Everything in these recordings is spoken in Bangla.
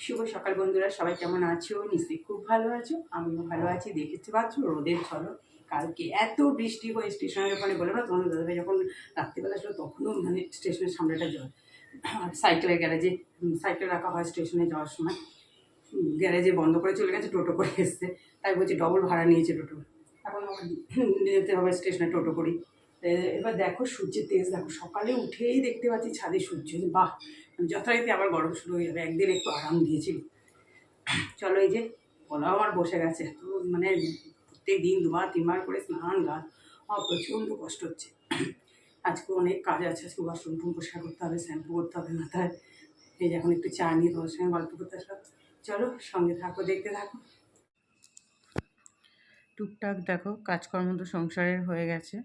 শুভ সকাল বন্ধুরা, সবাই কেমন আছো? নিশ্চয়ই খুব ভালো আছো, আমিও ভালো আছি। দেখতে পাচ্ছ রোদের ঝলক। কালকে এত বৃষ্টি হয়ে স্টেশনের ওখানে বলে না তোমাদের দাদাভাই যখন রাত্রিবেলা ছিল তখনও মানে স্টেশনের সামনেটা জল। আর সাইকেলের গ্যারেজে সাইকেল রাখা হয় স্টেশনে যাওয়ার সময়, গ্যারেজে বন্ধ করে চলে গেছে, টোটো করে এসছে। তাই বলছি ডবল ভাড়া নিয়েছে টোটো, এখন আমার যেতে হবে স্টেশনে টোটো করি। এবার দেখো সূর্যের তেজ দেখো, সকালে উঠেই দেখতে পাচ্ছি ছাদে সূর্য, বাহ! যথারীতি আবার গরম শুরু হয়ে যাবে। একদিন একটু আরাম দিয়েছিল। চলো, এই যে গলাও আমার বসে গেছে, তো মানে প্রত্যেক দিন দুবার তিনবার করে স্নান গান, আমার প্রচণ্ড কষ্ট হচ্ছে। আজকে অনেক কাজ আছে, আজকে ওয়াশরুম টুম পরিষ্কার করতে হবে, শ্যাম্পু করতে হবে মাথায়। এই যে এখন একটু চা নিয়ে তোমার সঙ্গে গল্প করতে আসলাম। চলো সঙ্গে থাকো, দেখতে থাকো। টুকটাক দেখো কাজকর্ম তো সংসারের হয়ে গেছে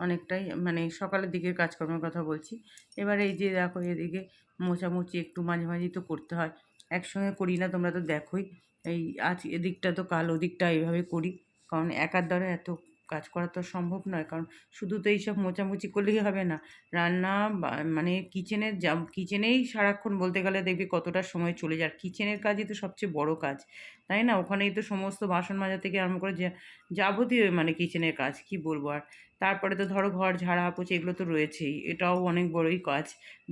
অনেকটাই, মানে সকালের দিকের কাজকর্মের কথা বলছি। এবার এই যে দেখো এদিকে মোছামুছি একটু মাঝে মাঝেই তো করতে হয়, একসঙ্গে করি না, তোমরা তো দেখোই। এই আজ এদিকটা তো কাল ওদিকটা এইভাবে করি, কারণ একার দ্বারা এত কাজ করা তো সম্ভব নয়। কারণ শুধু তো এইসব মোছামুছি করলেই হবে না, রান্না মানে কিচেনেই সারাক্ষণ বলতে গেলে দেখবি কতটা সময় চলে যায়। কিচেনের কাজই তো সবচেয়ে বড় কাজ, তাই না? ওখানেই তো সমস্ত বাসন মাজা থেকে আরম্ভ করে যাবতীয় মানে কিচেনের কাজ, কি বলবো আর। তারপরে তো ধরো ঘর ঝাড়া পোছা এগুলো তো রয়েছেই, এটাও অনেক বড়ই কাজ।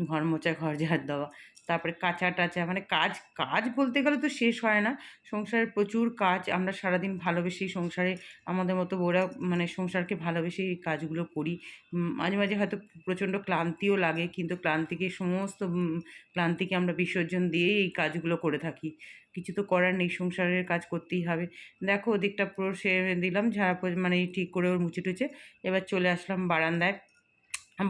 ঘর মোছা, ঘর ঝাড় দেওয়া, তারপরে কাচা টাচা, মানে কাজ কাজ বলতে গেলে তো শেষ হয় না। সংসারের প্রচুর কাজ, আমরা সারাদিন ভালোবেসেই সংসারে, আমাদের মতো বউরা মানে সংসারকে ভালোবেসেই এই কাজগুলো করি। মাঝে মাঝে হয়তো প্রচণ্ড ক্লান্তিও লাগে, কিন্তু ক্লান্তিকে আমরা বিসর্জন দিয়েই এই কাজগুলো করে থাকি। কিছু তো করার নেই, সংসারের কাজ করতেই হবে। দেখো ওদিকটা পুরো সেরে দিলাম, মানে ঠিক করে ওর মুছে টুছে। এবার চলে আসলাম বারান্দায়।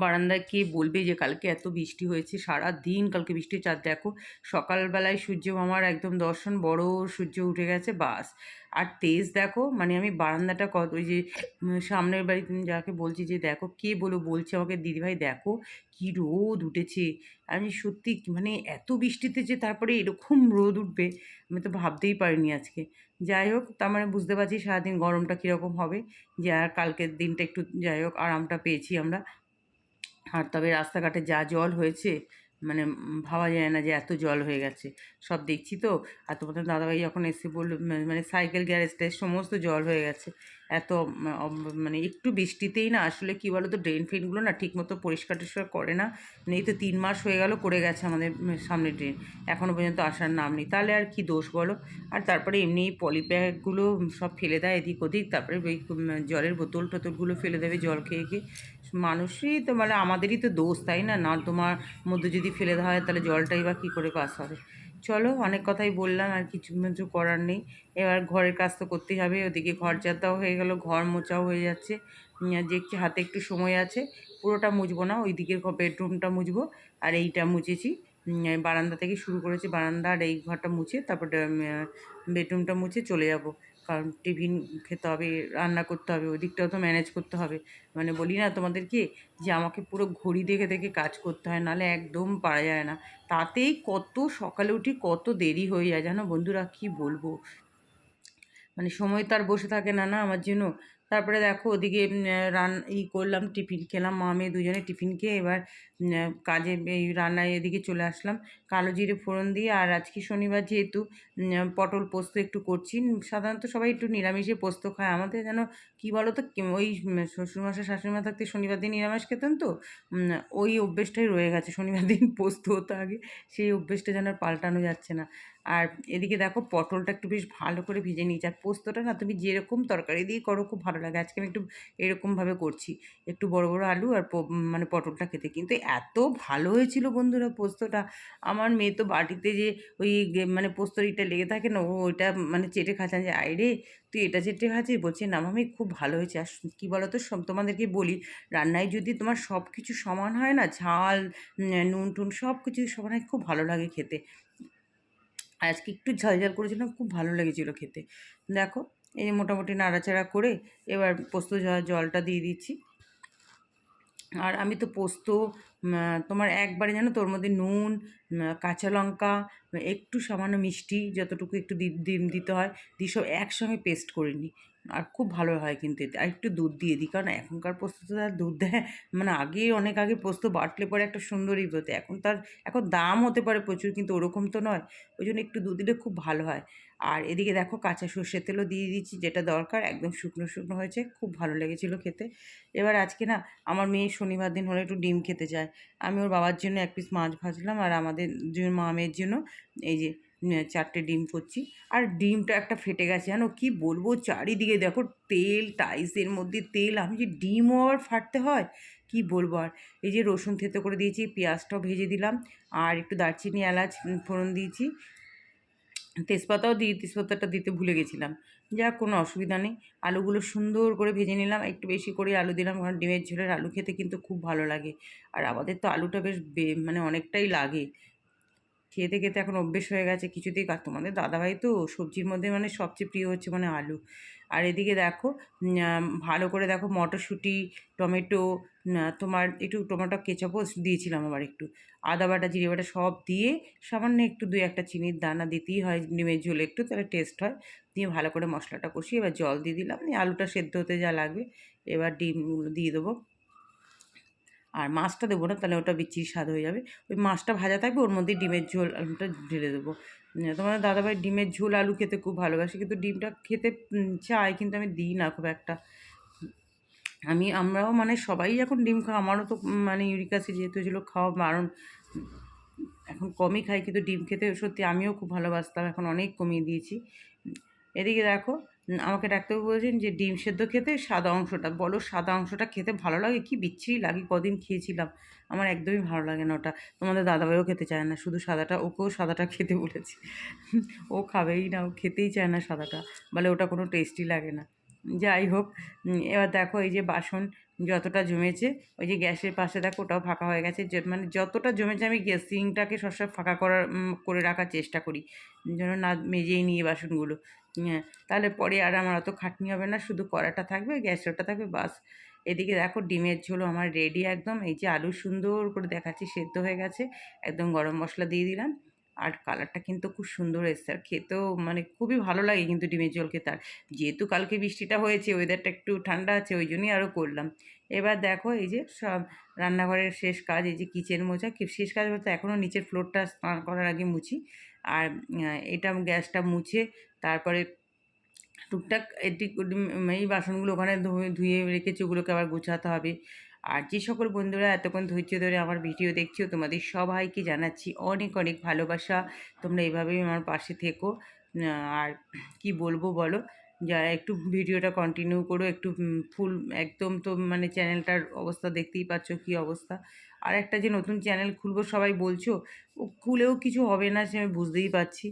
বারান্দায় কে বলবে যে কালকে এত বৃষ্টি হয়েছে, সারা দিন কালকে বৃষ্টির চাঁদ দেখো। সকালবেলায় সূর্য মামার একদম দর্শন, বড় সূর্য উঠে গেছে, বাস। আর তেজ দেখো, মানে আমি বারান্দাটা কত, ওই যে সামনের বাড়ি তুমি যাকে বলছি যে দেখো, কে বলছে আমাকে দিদিভাই দেখো কি রোদ উঠেছে। আমি সত্যি মানে এত বৃষ্টিতে যে তারপরে এরকম রোদ উঠবে আমি তো ভাবতেই পারিনি আজকে। যাই হোক, তার মানে বুঝতে পারছি সারাদিন গরমটা কীরকম হবে। যে আর কালকের দিনটা একটু যাই হোক আরামটা পেয়েছি আমরা। আর তবে রাস্তাঘাটে যা জল হয়েছে, মানে ভাবা যায় না যে এত জল হয়ে গেছে। সব দেখছি তো। আর তোমাদের দাদাভাই যখন এসে বললো, মানে সাইকেল গ্যারেজটায় সমস্ত জল হয়ে গেছে। এত মানে একটু বৃষ্টিতেই না, আসলে কী বলো তো, ড্রেন ফ্রেনগুলো না ঠিকমতো পরিষ্কার টরিষ্কার করে না। মানে এই তো 3 মাস হয়ে গেল করে গেছে আমাদের সামনে ড্রেন, এখনও পর্যন্ত আসার নাম নেই। তাহলে আর কি দোষ বলো? আর তারপরে এমনি পলিব্যাগগুলো সব ফেলে দেয় এদিক ওদিক, তারপরে ওই জলের বোতল টোতলগুলো ফেলে দেবে জল খেয়ে খেয়ে। মানুষই তো মানে আমাদেরই তো দোষ, তাই না? তোমার মধ্যে যদি ফেলে দেওয়া হয় তাহলে জলটাই বা কী করে পাস হবে। চলো, অনেক কথাই বললাম, আর কিছু করার নেই। এবার ঘরের কাজ তো করতেই হবে, ওদিকে ঘর ঝাড়টাও হয়ে গেল, ঘর মোছাও হয়ে যাচ্ছে। দেখছি হাতে একটু সময় আছে, পুরোটা মুছবো না, ওই দিকের বেডরুমটা মুছবো। আর এইটা মুছেছি, বারান্দা থেকে শুরু করেছি, বারান্দা আর এই ঘরটা মুছে তারপর বেডরুমটা মুছে চলে যাব। কারণ টিফিন খেতে হবে, রান্না করতে হবে, ওই দিকটাও তো ম্যানেজ করতে হবে। মানে বলি না তোমাদেরকে যে আমাকে পুরো ঘড়ি দেখে দেখে কাজ করতে হয়, নাহলে একদম পারা যায় না। তাতেই কত সকালে উঠি, কত দেরি হয়ে যায় জানো বন্ধুরা, কি বলবো। মানে সময় তো আর বসে থাকে না না আমার জন্য। তারপরে দেখো ওদিকে করলাম, টিফিন খেলাম, মা মেয়ে দুজনে টিফিন খেয়ে এবার কাজে এই রান্নায় এদিকে চলে আসলাম। কালো জিরে ফোড়ন দিয়ে, আর আজকে শনিবার যেহেতু পটল পোস্ত একটু করছি। সাধারণত সবাই একটু নিরামিষে পোস্ত খায়, আমাদের যেন কী বলো তো, ওই শ্বশুরমশাই শাশুড়িমা থাকতে শনিবার দিন নিরামিষ খেতেন তো, ওই অভ্যেসটাই রয়ে গেছে, শনিবার দিন পোস্ত হতো আগে, সেই অভ্যেসটা যেন আর পাল্টানো যাচ্ছে না। আর এদিকে দেখো পটলটা একটু বেশ ভালো করে ভেজে নিয়েছি। আর পোস্তটা না তুমি যেরকম তরকারি দিয়ে করো খুব ভালো লাগে, আজকে আমি একটু এরকমভাবে করছি। একটু বড় বড় আলু আর মানে পটলটা খেতে কিন্তু এত ভালো হয়েছিল বন্ধুরা পোস্তটা। আমার মেয়ে তো বাটিতে যে ওই মানে পোস্তর ইটা লেগে থাকে না, ও ওইটা মানে চেটে খাচ্ছেন যে আইরে তুই এটা চেটে খাচ্ছিস, বলছি না মামি খুব ভালো হয়েছে। আর কী বলো তো, তোমাদেরকে বলি, রান্নায় যদি তোমার সব কিছু সমান হয় না, ঝাল নুন টুন সব কিছু সমান হয়, খুব ভালো লাগে খেতে। আজকে একটু ঝাল ঝাল করেছিলাম, খুব ভালো লেগেছিলো খেতে। দেখো এই যে মোটামুটি নাড়াচাড়া করে এবার পোস্ত জলটা দিয়ে দিচ্ছি। আর আমি তো পোস্ত তোমার একবারে জানো তো, ওর মধ্যে নুন, কাঁচা লঙ্কা, একটু সামান্য মিষ্টি যতটুকু একটু দিতে হয়, দিয়ে সব একসঙ্গে পেস্ট করে নিই। আর খুব ভালো হয় কিন্তু এতে। আর একটু দুধ দিয়ে দিই, কারণ এখনকার পোস্ত তো আর দুধ দেয়, মানে আগেই অনেক আগে পোস্ত বাটলে পরে একটা সুন্দরই হতো। এখন দাম হতে পারে প্রচুর, কিন্তু ওরকম তো নয়। ওই জন্য একটু দুধ দিলে খুব ভালো হয়। আর এদিকে দেখো কাঁচা সর্ষের তেলও দিয়ে দিয়েছি, যেটা দরকার। একদম শুকনো শুকনো হয়েছে, খুব ভালো লেগেছিলো খেতে। এবার আজকে না আমার মেয়ে শনিবার দিন হলে একটু ডিম খেতে চায়। আমি ওর বাবার জন্য এক পিস মাছ ভাজলাম, আর আমাদের মা মেয়ের জন্য এই যে 4টে ডিম করছি। আর ডিমটা একটা ফেটে গেছে, জানো কি বলবো, চারিদিকে দেখো তেল, টাইসের মধ্যে তেল, আমি যে ডিমও আবার ফাটতে হয়, কি বলবো। আর এই যে রসুন থেতো করে দিয়েছি, পেঁয়াজটাও ভেজে দিলাম, আর একটু দারচিনি এলাচ ফোড়ন দিয়েছি, তেজপাতাটা দিতে ভুলে গেছিলাম। যাক, কোনো অসুবিধা নেই। আলুগুলো সুন্দর করে ভেজে নিলাম, একটু বেশি করে আলু দিলাম, কারণ ডিমের ঝোলের আলু খেতে কিন্তু খুব ভালো লাগে। আর আমাদের তো আলুটা বেশ মানে অনেকটাই লাগে, খেতে খেতে এখন অভ্যেস হয়ে গেছে কিছুতেই। তোমাদের দাদাভাই তো সবজির মধ্যে মানে সবচেয়ে প্রিয় হচ্ছে মানে আলু। আর এদিকে দেখো ভালো করে দেখো মটরশুঁটি, টমেটো, তোমার একটু টমেটো কেচাপও দিয়েছিলাম, আবার একটু আদা বাটা, জিরে বাটা সব দিয়ে, সামান্য একটু 2-1টা চিনির দানা দিতেই হয় ডিমের ঝোলে, একটু তাহলে টেস্ট হয়। দিয়ে ভালো করে মশলাটা কষিয়ে এবার জল দিয়ে দিলাম, দিয়ে আলুটা সেদ্ধ হতে যা লাগবে এবার ডিমগুলো দিয়ে দেবো। আর মাছটা দেবো না, তাহলে ওটা বিচ্ছিরি স্বাদ হয়ে যাবে। ওই মাছটা ভাজা থাকবে, ওর মধ্যেই ডিমের ঝোল আলুটা ঢেলে দেবো। তোমার দাদাভাই ডিমের ঝোল আলু খেতে খুব ভালোবাসে, কিন্তু ডিমটা খেতে চায়, কিন্তু আমি দিই না খুব একটা। আমরাও মানে সবাই এখন ডিম খাওয়া, আমারও তো মানে ইউরিক অ্যাসিড যেহেতু ছিল খাওয়া বারণ, এখন কমই খাই, কিন্তু ডিম খেতে সত্যি আমিও খুব ভালোবাসতাম, এখন অনেক কমিয়ে দিয়েছি। এদিকে দেখো আমাকে ডাক্তারবাবু বলেছেন যে ডিম সেদ্ধ খেতে সাদা অংশটা, বলো সাদা অংশটা খেতে ভালো লাগে, কি বিচ্ছিরি লাগে, কদিন খেয়েছিলাম, আমার একদমই ভালো লাগে না ওটা। তোমাদের দাদাভাইও খেতে চায় না, শুধু সাদাটা, ওকেও সাদাটা খেতে বলেছি। ও খাবেই না, ও খেতেই চায় না সাদাটা, বলে ওটা কোনো টেস্টই লাগে না। যাই হোক, এবার দেখো এই যে বাসন যতটা জমেছে, ওই যে গ্যাসের পাশে দেখো ওটাও ফাঁকা হয়ে গেছে, মানে যতটা জমেছে আমি গ্যাস সিঙ্কটাকে সবসময় ফাঁকা করে রাখার চেষ্টা করি, যেন না মেজেই নিয়ে বাসনগুলো। হ্যাঁ, তাহলে পরে আর আমার অত খাটনি হবে না, শুধু কড়াটা থাকবে, গ্যাসটা থাকবে, বাস। এদিকে দেখো ডিমের ঝোলও আমার রেডি একদম। এই যে আলু সুন্দর করে দেখাচ্ছি সেদ্ধ হয়ে গেছে, একদম গরম মশলা দিয়ে দিলাম। আর কালারটা কিন্তু খুব সুন্দর এসছে, আর খেতেও মানে খুবই ভালো লাগে কিন্তু ডিমের ঝোল খেতে। আর যেহেতু কালকে বৃষ্টিটা হয়েছে, ওয়েদারটা একটু ঠান্ডা আছে, ওই জন্যই আরও করলাম। এবার দেখো এই যে সব রান্নাঘরের শেষ কাজ, এই যে কিচেন মোছা, শেষ কাজ বলতে এখনও নিচের ফ্লোরটা স্নান করার আগে মুছি। আর এটা গ্যাসটা মুছে তারপরে টুকটাক এই বাসনগুলো ওখানে ধুয়ে রেখেছি, ওগুলোকে আবার গোছাতে হবে। আর যে সকল বন্ধুরা এতক্ষণ ধৈর্য ধরে আমার ভিডিও দেখছো, তোমাদের সবাইকে জানাচ্ছি অনেক অনেক ভালোবাসা। তোমরা এভাবেই আমার পাশে থেকো। আর কি বলবো বলো, যারা একটু ভিডিওটা কন্টিনিউ করো, একটু ফুল একদম, তো মানে চ্যানেলটার অবস্থা দেখতেই পাচ্ছ কী অবস্থা। আর একটা যে নতুন চ্যানেল খুলবো সবাই বলছো, ও খুলেও কিছু হবে না, সে আমি বুঝতেই পারছি।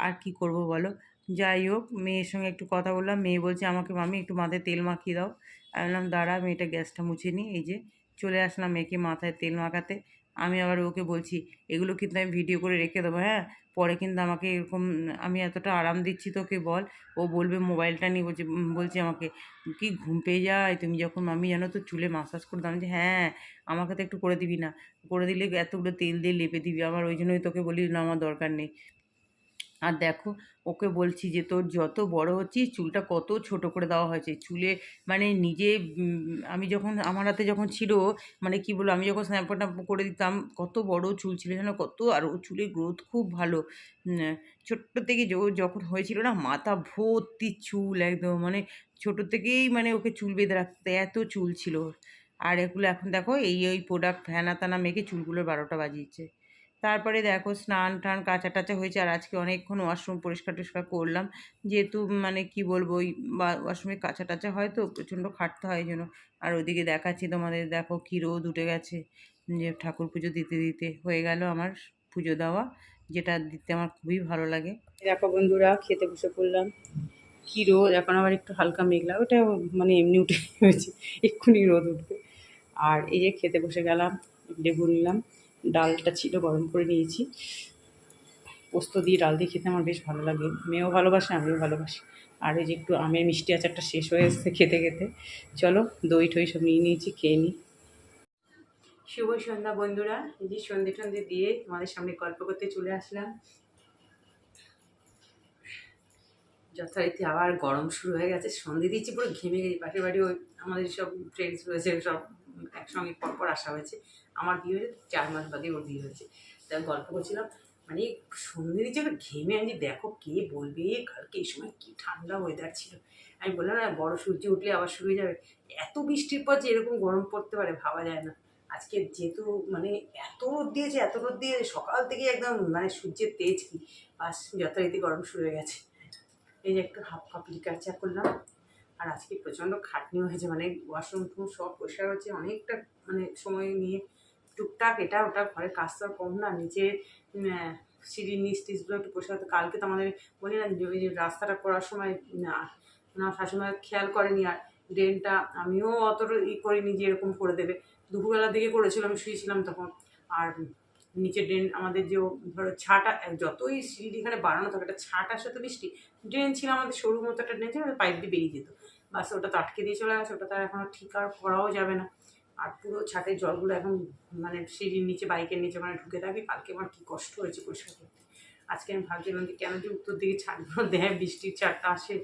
আর কি করব বলো। যাই হোক, মেয়ের সঙ্গে একটু কথা বললাম, মেয়ে বলছে আমাকে মামি একটু মাথায় তেল মাখিয়ে দাও। আমি বললাম দাঁড়া, মেয়েটা গ্যাসটা মুছে নিই। এই যে চলে আসলাম মেয়েকে মাথায় তেল মাখাতে। আমি আবার ওকে বলছি এগুলো কিন্তু আমি ভিডিও করে রেখে দেবো, হ্যাঁ, পরে কিন্তু আমাকে এরকম, আমি এতটা আরাম দিচ্ছি তোকে বল, ও বলবে মোবাইলটা নিয়ে, বলছে আমাকে কি ঘুম পেয়ে যায়, তুমি যখন মামি জানো তো চুলে মাসাজ করে দাও। আমি যে হ্যাঁ, আমাকে তো একটু করে দিবি না, করে দিলে এতগুলো তেল দিয়ে লেপে দিবি, আমার ওই জন্যই তোকে বলি না, আমার দরকার নেই। আর দেখো ওকে বলছি যে তোর যত বড় হচ্ছিস চুলটা কত ছোট করে দেওয়া হয়েছে চুলে, মানে নিজে আমি যখন আমার হাতে যখন ছিল, মানে কি বলবো, আমি যখন শ্যাম্পুটা করে দিতাম কত বড় চুল ছিল যেন, কত, আর ও চুলের গ্রোথ খুব ভালো। ছোট্ট থেকে যখন হয়েছিল না, মাথা ভর্তি চুল একদম, মানে ছোট থেকেই মানে ওকে চুল বেঁধে রাখতে, এত চুল ছিল ওর। আর এগুলো এখন দেখো এই ওই প্রোডাক্ট ফ্যানা টানা মেখে চুলগুলোর 12টা বাজিয়েছে। তারপরে দেখো স্নান টান কাচা টাচা হয়েছে, আর আজকে অনেকক্ষণ ওয়াশরুম পরিষ্কার টরিষ্কার করলাম, যেহেতু মানে কি বলবো ওই ওয়াশরুমে কাচা টাচা হয় তো প্রচণ্ড খাটতে হয় এই জন্য। আর ওইদিকে দেখাচ্ছি তোমাদের, দেখো কী রোদ উঠে গেছে, যে ঠাকুর পুজো দিতে দিতে হয়ে গেল আমার পুজো দেওয়া, যেটা দিতে আমার খুবই ভালো লাগে। দেখো বন্ধুরা খেতে বসে পড়লাম, কী রোদ, এখন আবার একটু হালকা মেঘলা, ওটা মানে এমনি উঠে হয়েছে, এক্ষুনি রোদ উঠবে। আর এই যে খেতে বসে গেলাম, লেবু নিলাম, ডালটা ছিল গরম করে নিয়েছি, পোস্ত দিয়ে ডাল দিয়ে খেতে আমার বেশ ভালো লাগে, মেয়েও ভালোবাসে আমিও ভালোবাসি। আর এই যে একটু আমের মিষ্টি আচারটা শেষ হয়ে এসছে খেতে খেতে, চলো দই টই সব নিয়ে নিয়েছি, খেয়ে নিই। শুভ সন্ধ্যা বন্ধুরা, এই যে সন্ধে টন্ধে দিয়ে তোমাদের সামনে গল্প করতে চলে আসলাম। যথারীতি আবার গরম শুরু হয়ে গেছে, সন্ধে দিচ্ছি পুরো ঘেমে গেছি। পাশের বাড়ি ওই আমাদের সব ফ্রেন্ডস রয়েছে, সব একসঙ্গে পরপর আসা হয়েছে। আমার বিয়ে হয়েছে 4 মাস বাদে ওর বিয়ে হয়েছে। তা গল্প করছিলাম, মানে সন্ধে দিচ্ছে ওরা ঘেমে আনছি, দেখো কে বলবে কালকে এই সময় কি ঠান্ডা ওয়েদার ছিল। আমি বললাম না, বড় সূর্য উঠলে আবার শুরু হয়ে যাবে। এত বৃষ্টির পর যে এরকম গরম পড়তে পারে ভাবা যায় না। আজকে যেহেতু মানে এত রোদ দিয়েছে, এত রোদ দিয়ে সকাল থেকে একদম মানে সূর্যের তেজ কি, বাস যথারীতি গরম শুরু হয়ে গেছে। এই যে একটু হাফ কাপ লিকার চা করলাম। আর আজকে প্রচণ্ড খাটনিও হয়েছে, মানে ওয়াশরুম টুম সব পরিষ্কার হচ্ছে অনেকটা, মানে সময় নিয়ে টুকটাক এটা ওটা ঘরের কাজ তো আর কম না। নিচে সিঁড়ির নিচ টিচগুলো একটু পরিষ্কার হতো। কালকে তো আমাদের বলি না যে ওই যে রাস্তাটা করার সময় না শাশুড়ি খেয়াল করেনি, আর ড্রেনটা আমিও অতটা করিনি যে এরকম করে দেবে। দুপুরবেলার দিকে করেছিল, আমি শুয়েছিলাম তখন। আর নিচে ড্রেন আমাদের যে ধরো ছাটা, যতই সিঁড়ি এখানে বাড়ানো থাকে একটা ছাট আসে তো বৃষ্টি, ড্রেন ছিল আমাদের সরু মতো একটা ড্রেন ছিল, পাইপ দিয়ে বেরিয়ে যেত। বাস ওটা তো আটকে দিয়ে চলে গেছে, ওটা তো এখন ঠিক আর করাও যাবে না। আর পুরো ছাটের জলগুলো এখন মানে সিঁড়ির নিচে বাইকের নিচে মানে ঢুকে থাকে। কালকে আমার কী কষ্ট হয়েছে পরিষ্কার করতে। আজকে আমি ভাবছিলাম যে কেন যে উত্তর দিকে ছাটগুলো দেয়, বৃষ্টির ছাটটা আসে।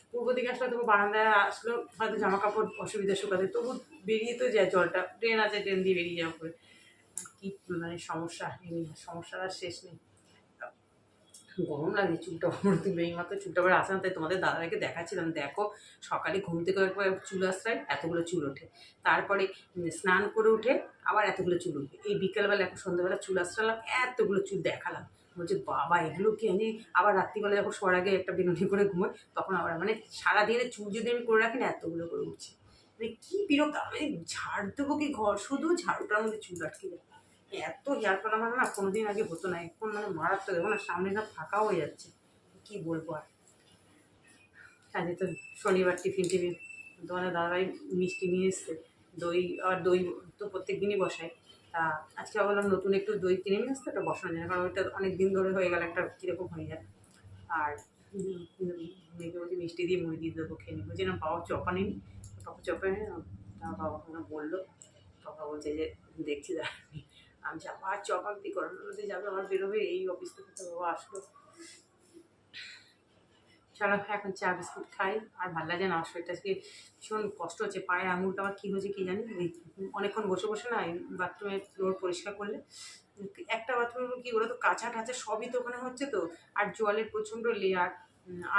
পূর্ব দিকে আসলে তবু বারান্দায় আসলেও হয়তো জামা কাপড় অসুবিধা শুকাতে, তবু বেরিয়ে তো যায় জলটা, ড্রেন আছে ড্রেন দিয়ে বেরিয়ে যাওয়া করে। কী মানে সমস্যা, এই সমস্যার আর শেষ নেই। গরম লাগে, চুলটা আমার তুলে এইমাত্র চুলটা আবার আসে না, তাই তোমাদের দাদাভাইকে দেখাচ্ছিলাম। দেখো সকালে ঘুম থেকে একবার চুল আশ্রায় এতগুলো চুল ওঠে, তারপরে স্নান করে উঠে আবার এতগুলো চুল উঠবে, এই বিকেলবেলা এখন সন্ধ্যাবেলা চুল আশ্রালাম, এতগুলো চুল দেখালাম। বলছে বাবা এগুলো কি আমি, আবার রাত্রিবেলা যখন শোয়ার আগে একটা বিনুনি করে ঘুমোই তখন আবার মানে সারাদিনে চুল যদি আমি করে রাখি না এতগুলো করে উঠছে। মানে কী বিরক্ত, আমি ঝাড় দেবো কি ঘর, শুধু ঝাড়ুটার মধ্যে চুল আটকে যায়। এত হেয়ার ফল আমার না কোনোদিন আগে হতো না, এখন মানে মারাত্মক, দেখো না সামনে না ফাঁকা হয়ে যাচ্ছে। কি বলবো আর। আজকে তো শনিবার টিফিন টিফিন তোমাদের দাদাভাই মিষ্টি নিয়ে এসছে, দই, আর দই তো প্রত্যেক দিনই বসায়। তা আজকে বললাম নতুন একটু দই কিনে নিয়ে আসতে, ওটা বসানো যায় না, কারণ ওইটা অনেক দিন ধরে হয়ে গেলে একটা কীরকম হয়ে যায়। আর মেয়েকে বলছি মিষ্টি দিয়ে মুড়ি দিয়ে দেবো, খেয়ে নিই। বলছি না বাবা চপা নেই, বাবা চপা নেই। তা বাবা কোনো বললো, বাবা বলছে যে দেখছি দাঁড়াবি। আমি যাবো আর চপাক দিয়ে গরমের মধ্যে যাবে, আমার বেরোবে এই অফিস থেকে, তো বাবা আসলো। চলো এখন চা বিস্কুট খাই। আর ভালো লাগে না, আমার শরীরটা আজকে ভীষণ কষ্ট হচ্ছে, পায়ে আঙুলটা আবার কী হয়েছে কী জানি। ওই অনেকক্ষণ বসে বসে না বাথরুমের ফ্লোর পরিষ্কার করলে, একটা বাথরুমের কি ওরা তো কাঁচা টাচা সবই তো ওখানে হচ্ছে তো, আর জলের প্রচণ্ড লেয়ার।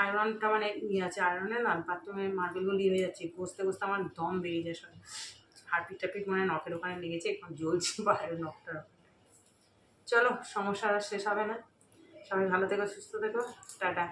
আয়রনটা মানে ইয়ে আছে, আয়রনে না বাথরুমের মার্বেলগুলো ইয়ে হয়ে যাচ্ছে, ঘষতে ঘষতে আমার দম বেরিয়ে যায় সব। হারপিট টারপিট মানে নখের ওখানে লেগেছে, এখন জ্বলছে বাইরে নখটা। চলো সমস্যা আর শেষ হবে না। সবাই ভালো থেকো, সুস্থ থেকো, টাটা।